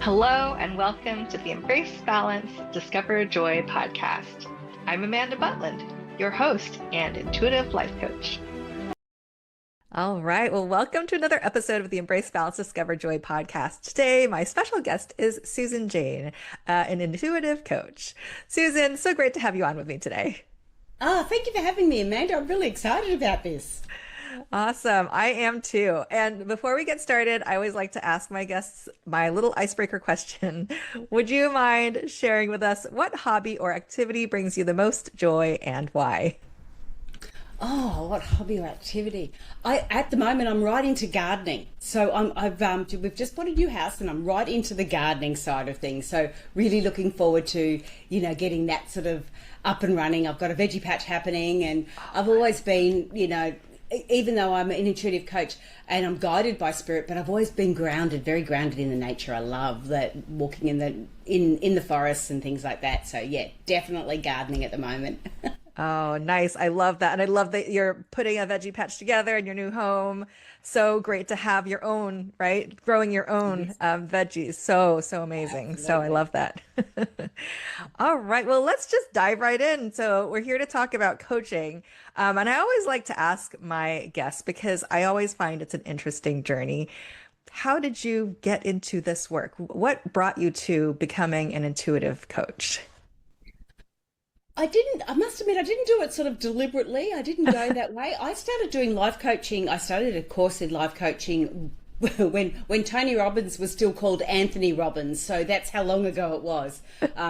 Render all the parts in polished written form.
Hello, and welcome to the Embrace Balance, Discover Joy podcast. I'm Amanda Butland, your host and intuitive life coach. All right. Well, welcome to another episode of the Embrace Balance, Discover Joy podcast. Today, my special guest is Susan Jane, an intuitive coach. Susan, so great to have you on with me today. Thank you for having me, Amanda. I'm really excited about this. Awesome. I am too. And before we get started, I always like to ask my guests my little icebreaker question. Would you mind sharing with us what hobby or activity brings you the most joy and why? Oh, what hobby or activity? At the moment I'm right into gardening. So we've just bought a new house and I'm right into the gardening side of things. So really looking forward to, getting that sort of up and running. I've got a veggie patch happening and I've always been, even though I'm an intuitive coach and I'm guided by spirit, but I've always been very grounded in the nature. I love that, walking in the forests and things like that. So yeah, definitely gardening at the moment. Oh, nice. I love that. And I love that you're putting a veggie patch together in your new home. So great to have your own, right? Growing your own Yes. veggies. So amazing. Absolutely. So I love that. All right. Well, let's just dive right in. So we're here to talk about coaching. And I always like to ask my guests because I always find it's an interesting journey. How did you get into this work? What brought you to becoming an intuitive coach? I must admit, I didn't do it sort of deliberately. I didn't go that way. I started doing life coaching. I started a course in life coaching when Tony Robbins was still called Anthony Robbins. So that's how long ago it was.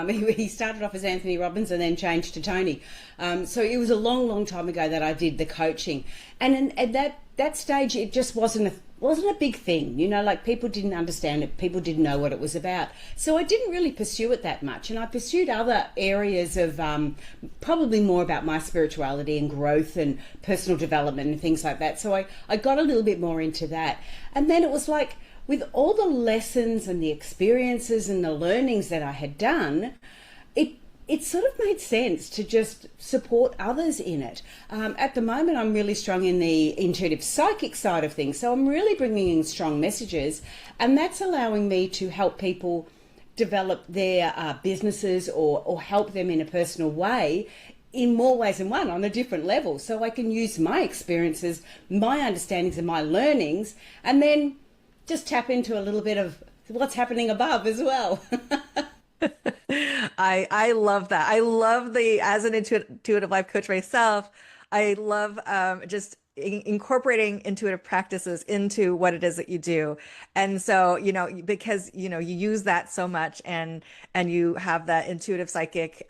He started off as Anthony Robbins and then changed to Tony. So it was a long time ago that I did the coaching. And at that stage, it just wasn't a big thing, like people didn't understand it, people didn't know what it was about. So I didn't really pursue it that much, and I pursued other areas of probably more about my spirituality and growth and personal development and things like that. So I got a little bit more into that. And then it was like, with all the lessons and the experiences and the learnings that I had done, it sort of made sense to just support others in it. At the moment, I'm really strong in the intuitive psychic side of things. So I'm really bringing in strong messages, and that's allowing me to help people develop their businesses or help them in a personal way in more ways than one, on a different level. So I can use my experiences, my understandings and my learnings, and then just tap into a little bit of what's happening above as well. I love that. I love as an intuitive life coach myself, I love just incorporating intuitive practices into what it is that you do. And so, because, you use that so much and you have that intuitive psychic,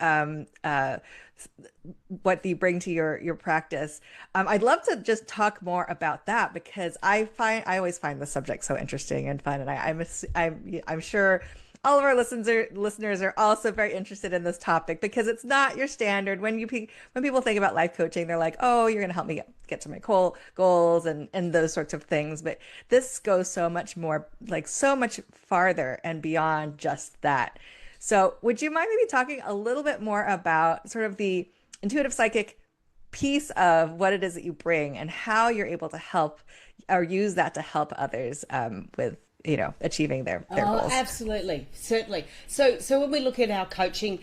what you bring to your practice. I'd love to just talk more about that because I always find the subject so interesting and fun. And I'm sure all of our listeners are also very interested in this topic because it's not your standard. When people think about life coaching, they're like, oh, you're going to help me get to my goals and those sorts of things. But this goes so much more, like so much farther and beyond just that. So would you mind maybe talking a little bit more about sort of the intuitive psychic piece of what it is that you bring and how you're able to help or use that to help others with achieving their goals? Absolutely. Certainly. So when we look at our coaching,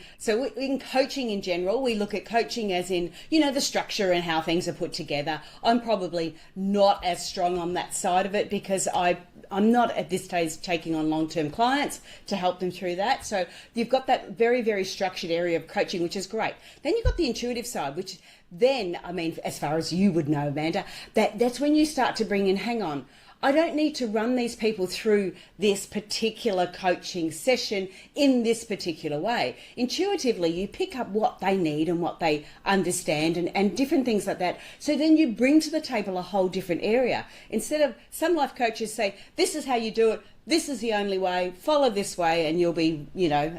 in coaching in general, we look at coaching as in, the structure and how things are put together. I'm probably not as strong on that side of it because I'm not at this stage taking on long-term clients to help them through that. So you've got that very, very structured area of coaching, which is great. Then you've got the intuitive side, which then, as far as you would know, Amanda, that's when you start to bring in, hang on, I don't need to run these people through this particular coaching session in this particular way. Intuitively, you pick up what they need and what they understand and different things like that. So then you bring to the table a whole different area. Instead of some life coaches say, this is how you do it, this is the only way, follow this way and you'll be,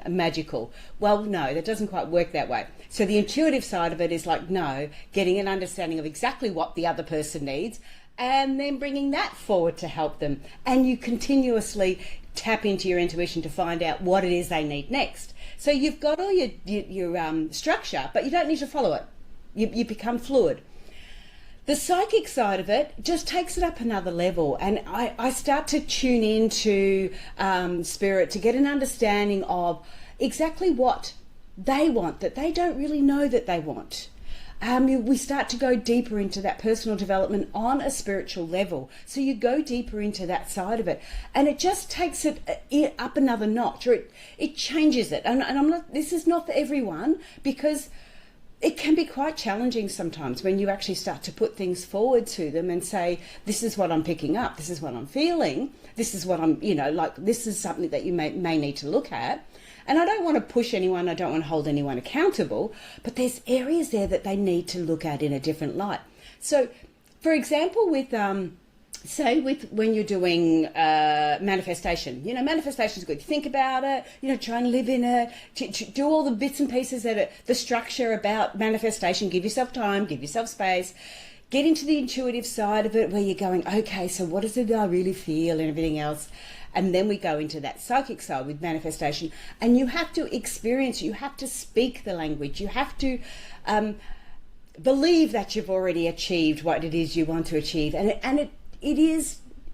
magical. Well, no, that doesn't quite work that way. So the intuitive side of it is like, no, getting an understanding of exactly what the other person needs and then bringing that forward to help them. And you continuously tap into your intuition to find out what it is they need next. So you've got all your structure, but you don't need to follow it. You become fluid. The psychic side of it just takes it up another level, and I start to tune into spirit to get an understanding of exactly what they want that they don't really know that they want. We start to go deeper into that personal development on a spiritual level. So you go deeper into that side of it, and it just takes it up another notch, or it changes it. And I'm not. This is not for everyone, because it can be quite challenging sometimes when you actually start to put things forward to them and say, this is what I'm picking up, this is what I'm feeling, this is what I'm, this is something that you may need to look at. And I don't want to push anyone, I don't want to hold anyone accountable, but there's areas there that they need to look at in a different light. So, for example, with when you're doing manifestation, manifestation is good. Think about it, try and live in it, do all the bits and pieces the structure about manifestation. Give yourself time, give yourself space, get into the intuitive side of it where you're going, okay, so what is it I really feel and everything else? And then we go into that psychic side with manifestation, and you have to experience, you have to speak the language, you have to believe that you've already achieved what it is you want to achieve, and it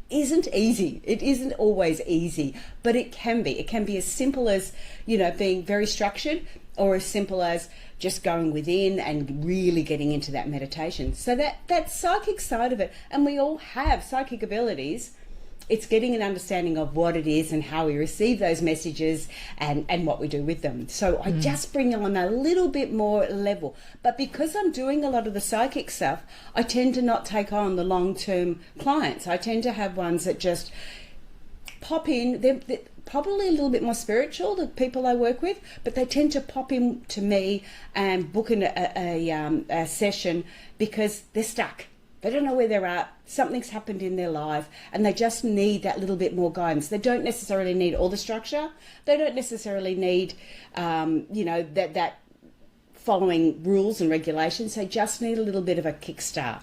isn't easy. It isn't always easy, but it can be. It can be as simple as, being very structured, or as simple as just going within and really getting into that meditation. So that psychic side of it, and we all have psychic abilities. It's getting an understanding of what it is and how we receive those messages and what we do with them. So I just bring on a little bit more level. But because I'm doing a lot of the psychic stuff, I tend to not take on the long-term clients. I tend to have ones that just pop in. They're probably a little bit more spiritual, the people I work with, but they tend to pop in to me and book in a session because they're stuck. They don't know where they're at. Something's happened in their life, and they just need that little bit more guidance. They don't necessarily need all the structure. They don't necessarily need, that following rules and regulations. They just need a little bit of a kickstart.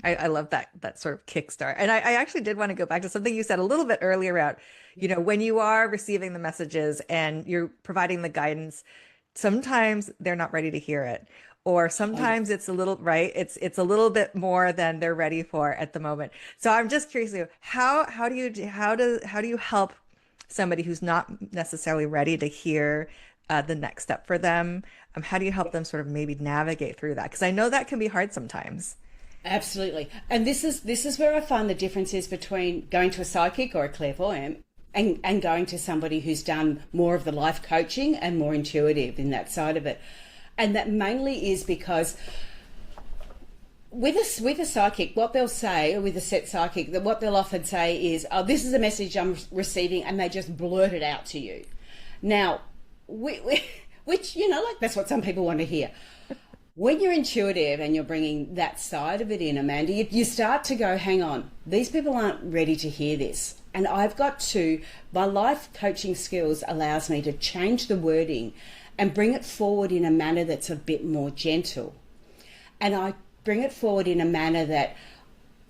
I love that sort of kickstart. And I actually did want to go back to something you said a little bit earlier about, when you are receiving the messages and you're providing the guidance, sometimes they're not ready to hear it. Or sometimes it's a little, right? It's a little bit more than they're ready for at the moment. So I'm just curious, how do you help somebody who's not necessarily ready to hear the next step for them? How do you help them sort of maybe navigate through that? Because I know that can be hard sometimes. Absolutely. And this is where I find the difference is between going to a psychic or a clairvoyant and going to somebody who's done more of the life coaching and more intuitive in that side of it. And that mainly is because with a psychic, what they'll say, or with a set psychic, that what they'll often say is, oh, this is a message I'm receiving, and they just blurt it out to you. Now, which, that's what some people want to hear. When you're intuitive and you're bringing that side of it in, Amanda, you start to go, hang on, these people aren't ready to hear this. And my life coaching skills allows me to change the wording and bring it forward in a manner that's a bit more gentle. And I bring it forward in a manner that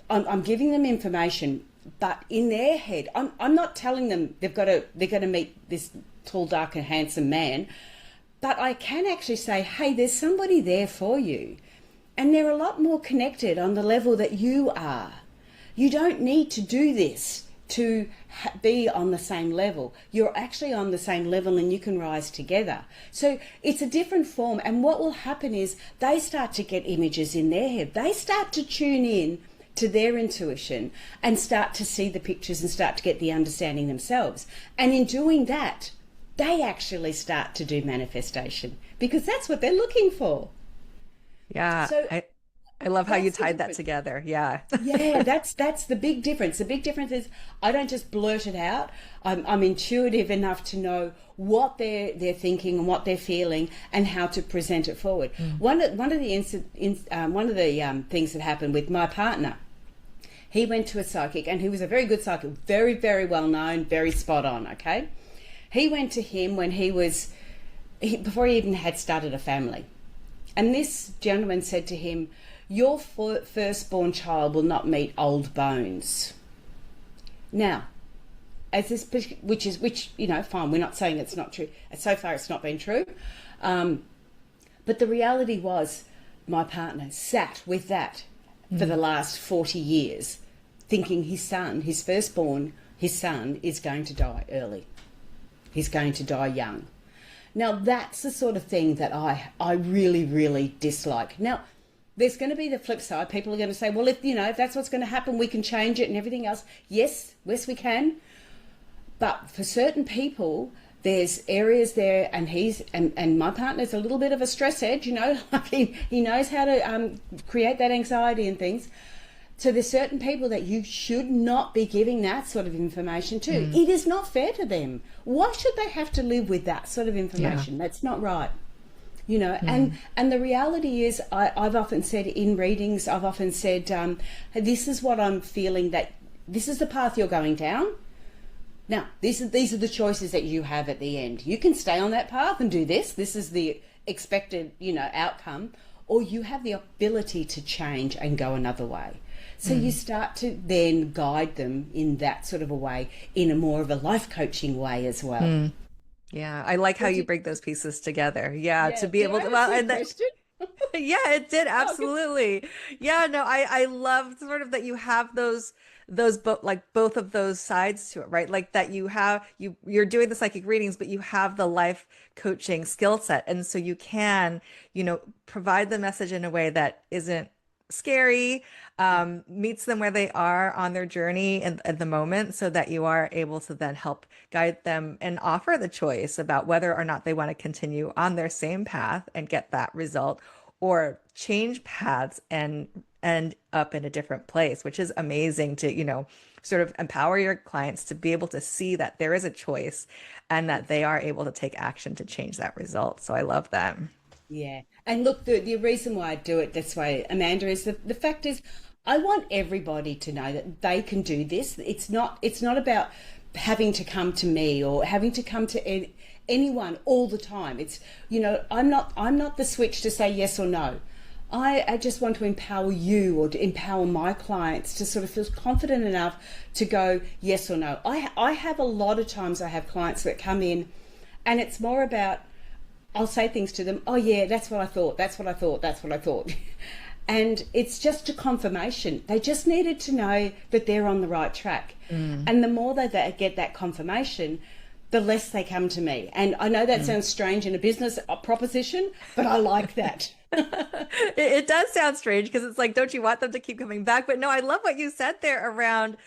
I'm giving them information, but in their head, I'm not telling them they're going to meet this tall, dark and handsome man, but I can actually say, hey, there's somebody there for you. And they're a lot more connected on the level that you are. You don't need to do this to be on the same level. You're actually on the same level and you can rise together. So it's a different form, and what will happen is they start to get images in their head. They start to tune in to their intuition and start to see the pictures and start to get the understanding themselves. And in doing that, they actually start to do manifestation because that's what they're looking for. Yeah. So I love how you tied that together. Yeah. Yeah, that's the big difference. The big difference is I don't just blurt it out. I'm intuitive enough to know what they're thinking and what they're feeling and how to present it forward. One of the things that happened with my partner, he went to a psychic, and he was a very good psychic, very, very well known, very spot on. Okay, he went to him when before he even had started a family, and this gentleman said to him, your firstborn child will not meet old bones. Now, which fine, we're not saying it's not true. So far it's not been true. But the reality was my partner sat with that for the last 40 years, thinking his son, his firstborn, his son, is going to die early. He's going to die young. Now, that's the sort of thing that I really, really dislike. Now, there's going to be the flip side. People are going to say, well, if that's what's going to happen, we can change it and everything else. Yes, we can. But for certain people, there's areas there, and my partner's a little bit of a stress edge, like he knows how to create that anxiety and things. So there's certain people that you should not be giving that sort of information to. It is not fair to them. Why should they have to live with that sort of information? Yeah. That's not right. And the reality is, I've often said in readings, I've often said, this is what I'm feeling, that this is the path you're going down. Now, these are the choices that you have at the end. You can stay on that path and do this. This is the expected, outcome. Or you have the ability to change and go another way. So you start to then guide them in that sort of a way, in a more of a life coaching way as well. Yeah, I like how you bring those pieces together. Yeah, to be able to. Yeah, it did, absolutely. Yeah, no, I love sort of that you have those both of those sides to it, right? Like that you're doing the psychic readings, but you have the life coaching skill set, and so you can provide the message in a way that isn't scary, meets them where they are on their journey at the moment, so that you are able to then help guide them and offer the choice about whether or not they want to continue on their same path and get that result, or change paths and end up in a different place, which is amazing to, sort of empower your clients to be able to see that there is a choice and that they are able to take action to change that result. So I love that. Yeah. And look, the reason why I do it this way, Amanda, is the fact is, I want everybody to know that they can do this. It's not about having to come to me or having to come to anyone all the time. It's, I'm not the switch to say yes or no. I just want to empower you, or to empower my clients to sort of feel confident enough to go yes or no. I have a lot of times, I have clients that come in and it's more about, I'll say things to them, oh yeah, that's what I thought. And it's just a confirmation. They just needed to know that they're on the right track. And the more they get that confirmation, the less they come to me. And I know that sounds strange in a business proposition, but I like that. It does sound strange, because it's like, don't you want them to keep coming back? But no, I love what you said there around,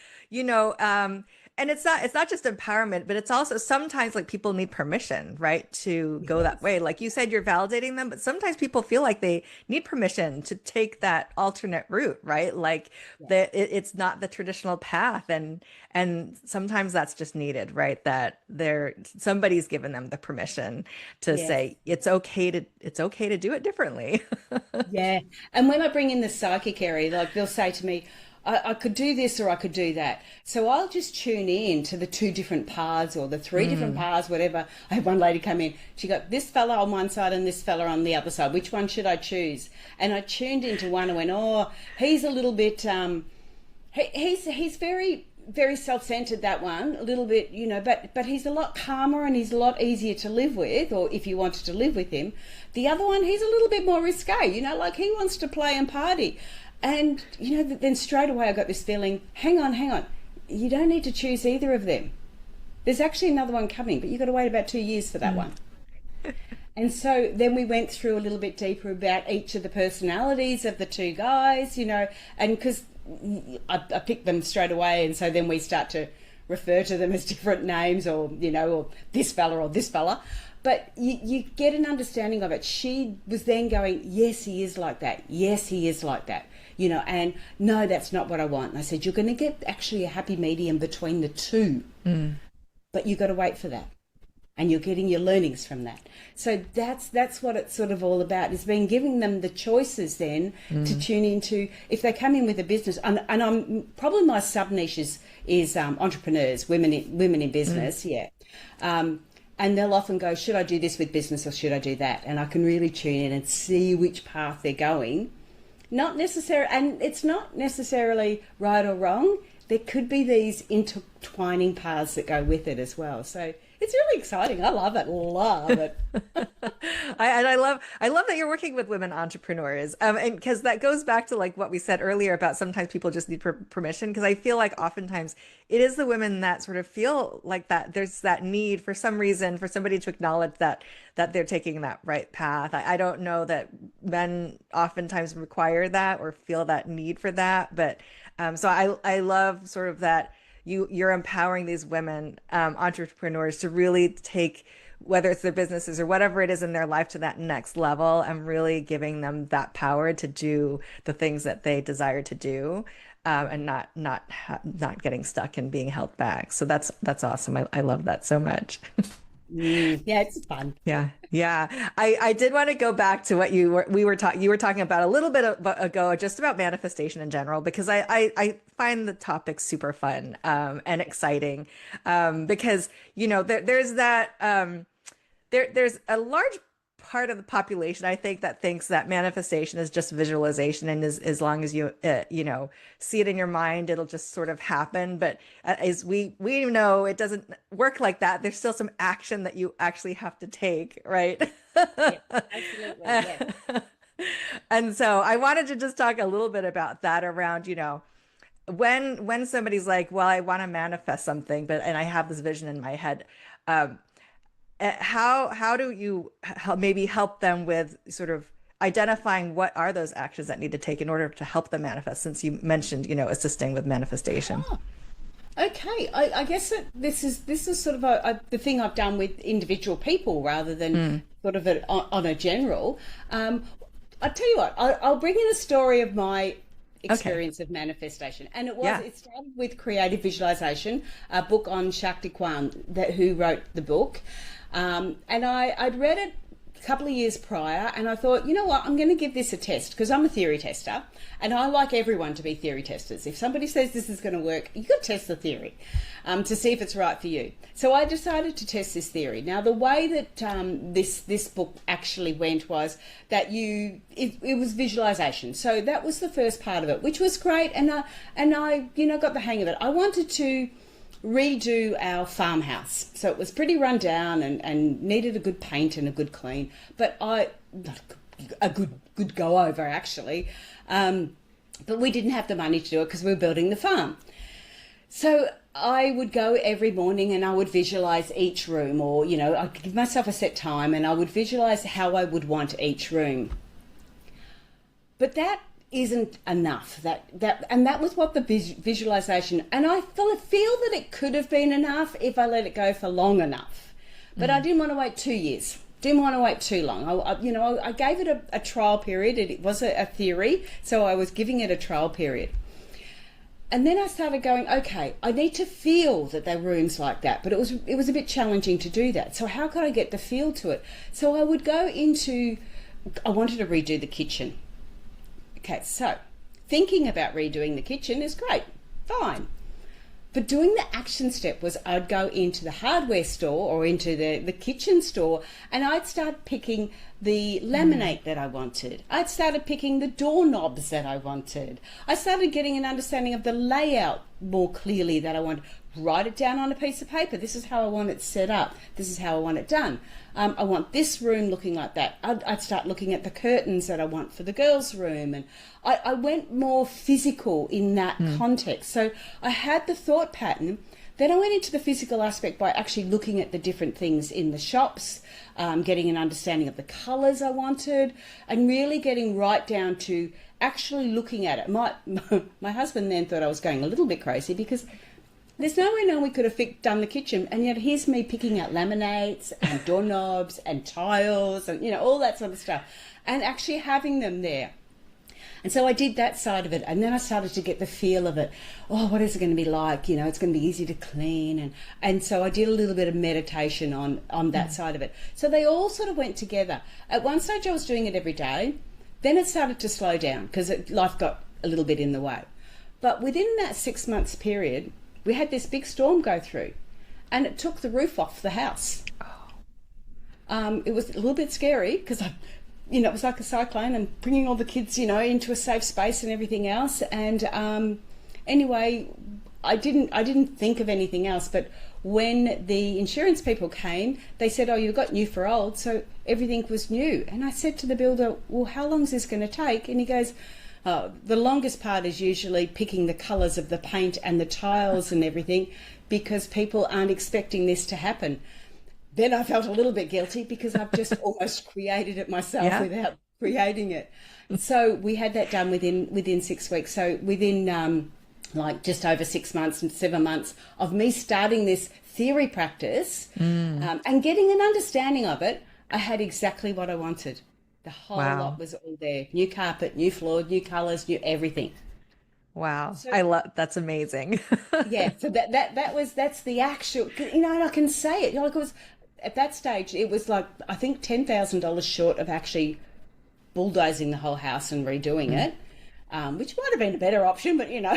and it's not just empowerment, but it's also sometimes like people need permission, right, to go that way. Like you said, you're validating them, but sometimes people feel like they need permission to take that alternate route, right? Like it's not the traditional path, and sometimes that's just needed, right? That somebody's given them the permission to say it's okay to do it differently. Yeah, and when I bring in the psychic area, like they'll say to me, I could do this or I could do that. So I'll just tune in to the 2 different paths or the 3 different paths, whatever. I had one lady come in. She got this fella on one side and this fella on the other side. Which one should I choose? And I tuned into one and went, oh, he's a little bit, he's very, very self-centered, that one, a little bit, but he's a lot calmer and he's a lot easier to live with, or if you wanted to live with him. The other one, he's a little bit more risque, like he wants to play and party. And, then straight away I got this feeling, hang on, you don't need to choose either of them. There's actually another one coming, but you've got to wait about 2 years for that one. And so then we went through a little bit deeper about each of the personalities of the 2 guys, and because I picked them straight away, and so then we start to refer to them as different names, or, or this fella. But you get an understanding of it. She was then going, yes, he is like that. Yes, he is like that. And no, that's not what I want. And I said, you're going to get actually a happy medium between the 2, but you've got to wait for that. And you're getting your learnings from that. So that's what it's sort of all about, is being giving them the choices then to tune into, if they come in with a business, and I'm probably my sub niche is entrepreneurs, women in business, and they'll often go, should I do this with business or should I do that? And I can really tune in and see which path they're going. Not necessarily, and it's not necessarily right or wrong. There could be these intertwining paths that go with it as well. So it's really exciting. I love it. Love it. I love that you're working with women entrepreneurs. And because that goes back to like what we said earlier about sometimes people just need permission. Because I feel like oftentimes it is the women that sort of feel like that there's that need for some reason for somebody to acknowledge that they're taking that right path. I don't know that men oftentimes require that or feel that need for that, but so I love sort of that you're empowering these women entrepreneurs to really take whether it's their businesses or whatever it is in their life to that next level and really giving them that power to do the things that they desire to do and not getting stuck and being held back. So that's awesome. I love that so much. Yeah, it's fun. Yeah. I did want to go back to what you were talking about a little bit ago, just about manifestation in general, because I find the topic super fun and exciting because there's that there's a large part of the population, I think, that thinks that manifestation is just visualization, and as long as you see it in your mind, it'll just sort of happen. But as we know, it doesn't work like that. There's still some action that you actually have to take, right? Yeah, absolutely. Yeah. And so I wanted to just talk a little bit about that around, when somebody's like, well, I want to manifest something, and I have this vision in my head. How do you maybe help them with sort of identifying what are those actions that need to take in order to help them manifest, since you mentioned assisting with manifestation? Okay, I guess that this is sort of the thing I've done with individual people rather than sort of on a general. I'll tell you what, I'll bring in a story of my experience of manifestation, and it started with creative visualization, a book on Shakti Kwan who wrote the book, and I'd read it a couple of years prior, and I thought, you know what, I'm going to give this a test because I'm a theory tester, and I like everyone to be theory testers. If somebody says this is going to work, you've got to test the theory to see if it's right for you. So I decided to test this theory. Now, the way that this book actually went was that it was visualization. So that was the first part of it, which was great, and I got the hang of it. I wanted to redo our farmhouse, so it was pretty run down and needed a good paint and a good clean, but a good go over actually, but we didn't have the money to do it because we were building the farm. So I would go every morning and I would visualize each room, or I'd give myself a set time and I would visualize how I would want each room. But that isn't enough. That was what the visualization, and I feel that it could have been enough if I let it go for long enough. But I didn't want to wait 2 years. Didn't want to wait too long. I gave it a trial period. It was a theory, so I was giving it a trial period. And then I started going, okay, I need to feel that there are rooms like that, but it was a bit challenging to do that. So how could I get the feel to it? So I would go I wanted to redo the kitchen. Okay, so thinking about redoing the kitchen is great, fine. But doing the action step was I'd go into the hardware store or into the kitchen store, and I'd start picking the laminate that I wanted. I'd started picking the doorknobs that I wanted. I started getting an understanding of the layout more clearly that I wanted. Write it down on a piece of paper. This is how I want it set up. This is how I want it done. I want this room looking like that. I'd start looking at the curtains that I want for the girls' room. And I went more physical in that context. So I had the thought pattern. Then I went into the physical aspect by actually looking at the different things in the shops, getting an understanding of the colours I wanted, and really getting right down to actually looking at it. My husband then thought I was going a little bit crazy because there's no way now we could have done the kitchen, and yet here's me picking out laminates and doorknobs and tiles and all that sort of stuff, and actually having them there. And so I did that side of it, and then I started to get the feel of it. Oh, what is it going to be like? It's going to be easy to clean, and so I did a little bit of meditation on that side of it. So they all sort of went together. At one stage I was doing it every day, then it started to slow down because life got a little bit in the way. But within that 6 months period, we had this big storm go through, and it took the roof off the house. It was a little bit scary because it was like a cyclone, and bringing all the kids, into a safe space and everything else. And anyway, I didn't think of anything else. But when the insurance people came, they said, oh, you've got new for old, so everything was new. And I said to the builder, well, how long is this going to take? And he goes, oh, the longest part is usually picking the colours of the paint and the tiles and everything, because people aren't expecting this to happen. Then I felt a little bit guilty because I've just almost created it myself without creating it. So we had that done within 6 weeks. So within like just over 6 months and 7 months of me starting this theory practice and getting an understanding of it, I had exactly what I wanted. The whole lot was all there. New carpet, new floor, new colours, new everything. Wow. So, I love, that's amazing. Yeah. So that's the actual, you know, and I can say it, you know, because at that stage it was like, I think $10,000 short of actually bulldozing the whole house and redoing it, which might have been a better option, but you know.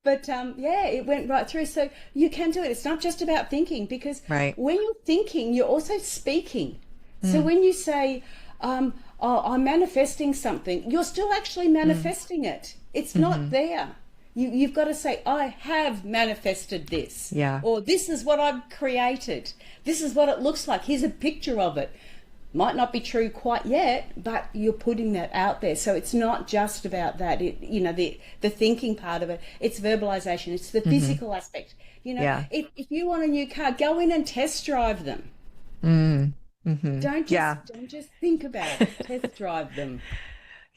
But yeah, it went right through. So you can do it. It's not just about thinking, because when you're thinking, you're also speaking. So when you say, oh, I'm manifesting something, you're still actually manifesting it. It's not there. You've got to say, I have manifested this. Yeah. Or this is what I've created. This is what it looks like. Here's a picture of it. Might not be true quite yet, but you're putting that out there. So it's not just about that. It, you know, the thinking part of it. It's verbalization. It's the physical aspect. You know, if you want a new car, go in and test drive them. Don't just think about it. Test drive them.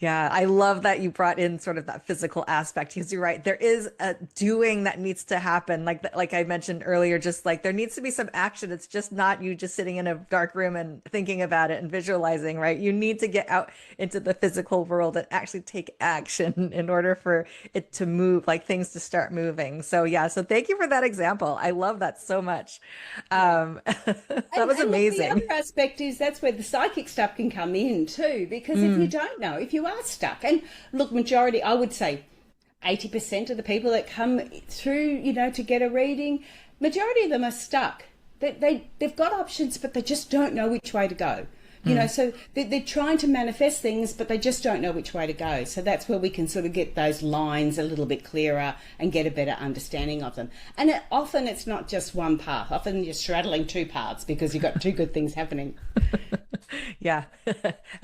Yeah, I love that you brought in sort of that physical aspect, because you're right. There is a doing that needs to happen. Like I mentioned earlier, just like there needs to be some action. It's just not you just sitting in a dark room and thinking about it and visualizing, right? You need to get out into the physical world and actually take action in order for it to move, like things to start moving. So yeah, so thank you for that example. I love that so much. That was amazing. Look, the other aspect is that's where the psychic stuff can come in too, because if you don't know, if you are stuck, and look, majority, I would say 80% of the people that come through, you know, to get a reading, majority of them are stuck. They've got options, but they just don't know which way to go. You know, so they're trying to manifest things, but they just don't know which way to go. So that's where we can sort of get those lines a little bit clearer and get a better understanding of them. And often it's not just one path. Often you're straddling two paths because you've got two good things happening. Yeah,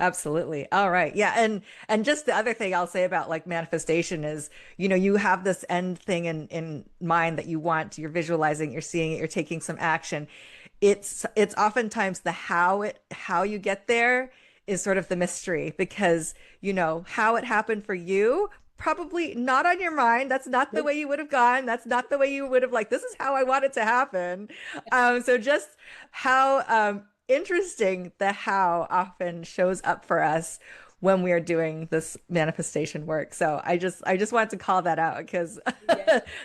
absolutely. All right. Yeah. And just the other thing I'll say about like manifestation is, you know, you have this end thing in mind that you want, you're visualizing, you're seeing it, you're taking some action. It's oftentimes the how you get there is sort of the mystery, because, you know, how it happened for you, probably not on your mind. That's not the way you would have gone. That's not the way you would have like, this is how I want it to happen. So just how interesting the how often shows up for us when we are doing this manifestation work. So I just wanted to call that out, because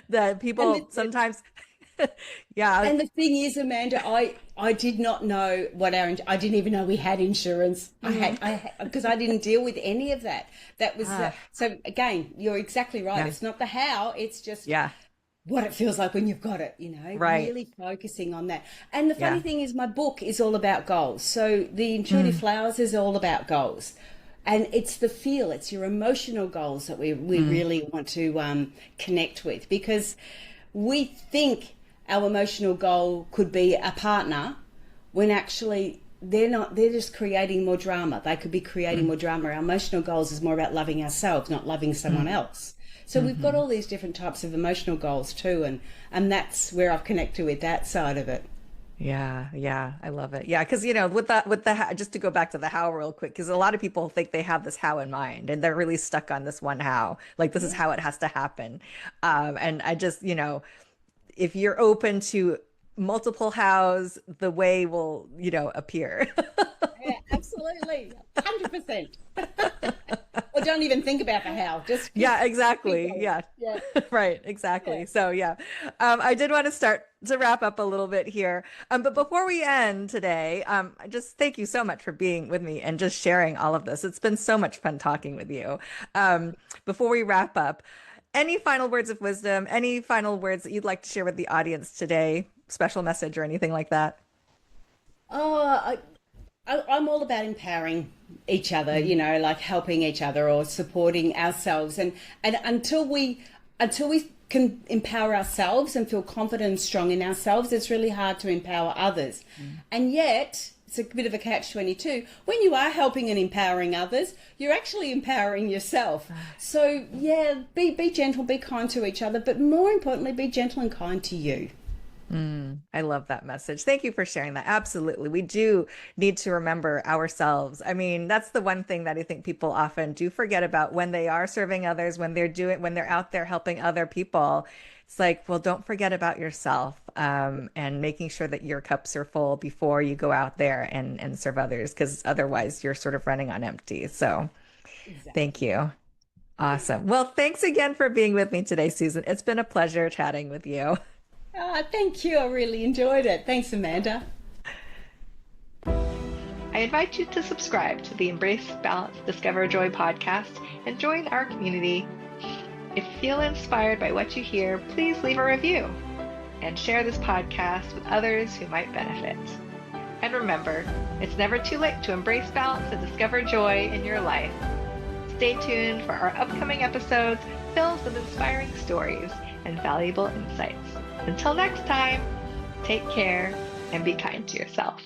that people sometimes yeah. And the thing is, Amanda, I did not know I didn't even know we had insurance. Because I didn't deal with any of that. That was so again, you're exactly right. It's not the how, it's just what it feels like when you've got it, you know, really focusing on that. And the funny thing is, my book is all about goals. So the Intuitive Flowers is all about goals. And it's the feel, it's your emotional goals that we really want to connect with, because we think our emotional goal could be a partner, when actually they're not. They're just creating more drama. They could be creating more drama. Our emotional goals is more about loving ourselves, not loving someone else. So we've got all these different types of emotional goals too, and that's where I've connected with that side of it. Yeah, I love it. Yeah, because you know, with the just to go back to the how real quick, because a lot of people think they have this how in mind, and they're really stuck on this one how, like this is how it has to happen. And I just, you know, if you're open to multiple hows, the way will, you know, appear. Yeah, absolutely. 100%. Or don't even think about the how. Just exactly. Yeah. Right. Exactly. Yeah. So yeah, I did want to start to wrap up a little bit here. But before we end today, I just thank you so much for being with me and just sharing all of this. It's been so much fun talking with you. Before we wrap up, any final words of wisdom, any final words that you'd like to share with the audience today, special message or anything like that? I'm all about empowering each other, you know, like helping each other or supporting ourselves. And until we can empower ourselves and feel confident and strong in ourselves, it's really hard to empower others. And yet, it's a bit of a catch-22. When you are helping and empowering others, you're actually empowering yourself. So yeah, be gentle, be kind to each other, but more importantly, be gentle and kind to you. I love that message. Thank you for sharing that. Absolutely. We do need to remember ourselves. I mean, that's the one thing that I think people often do forget about when they are serving others, when they're out there helping other people. It's like, well, don't forget about yourself, and making sure that your cups are full before you go out there and serve others, because otherwise you're sort of running on empty. So Thank you. Awesome. Well, thanks again for being with me today, Susan. It's been a pleasure chatting with you. Thank you. I really enjoyed it. Thanks, Amanda. I invite you to subscribe to the Embrace Balance, Discover Joy podcast and join our community. If you feel inspired by what you hear, please leave a review and share this podcast with others who might benefit. And remember, it's never too late to embrace balance and discover joy in your life. Stay tuned for our upcoming episodes filled with inspiring stories and valuable insights. Until next time, take care and be kind to yourself.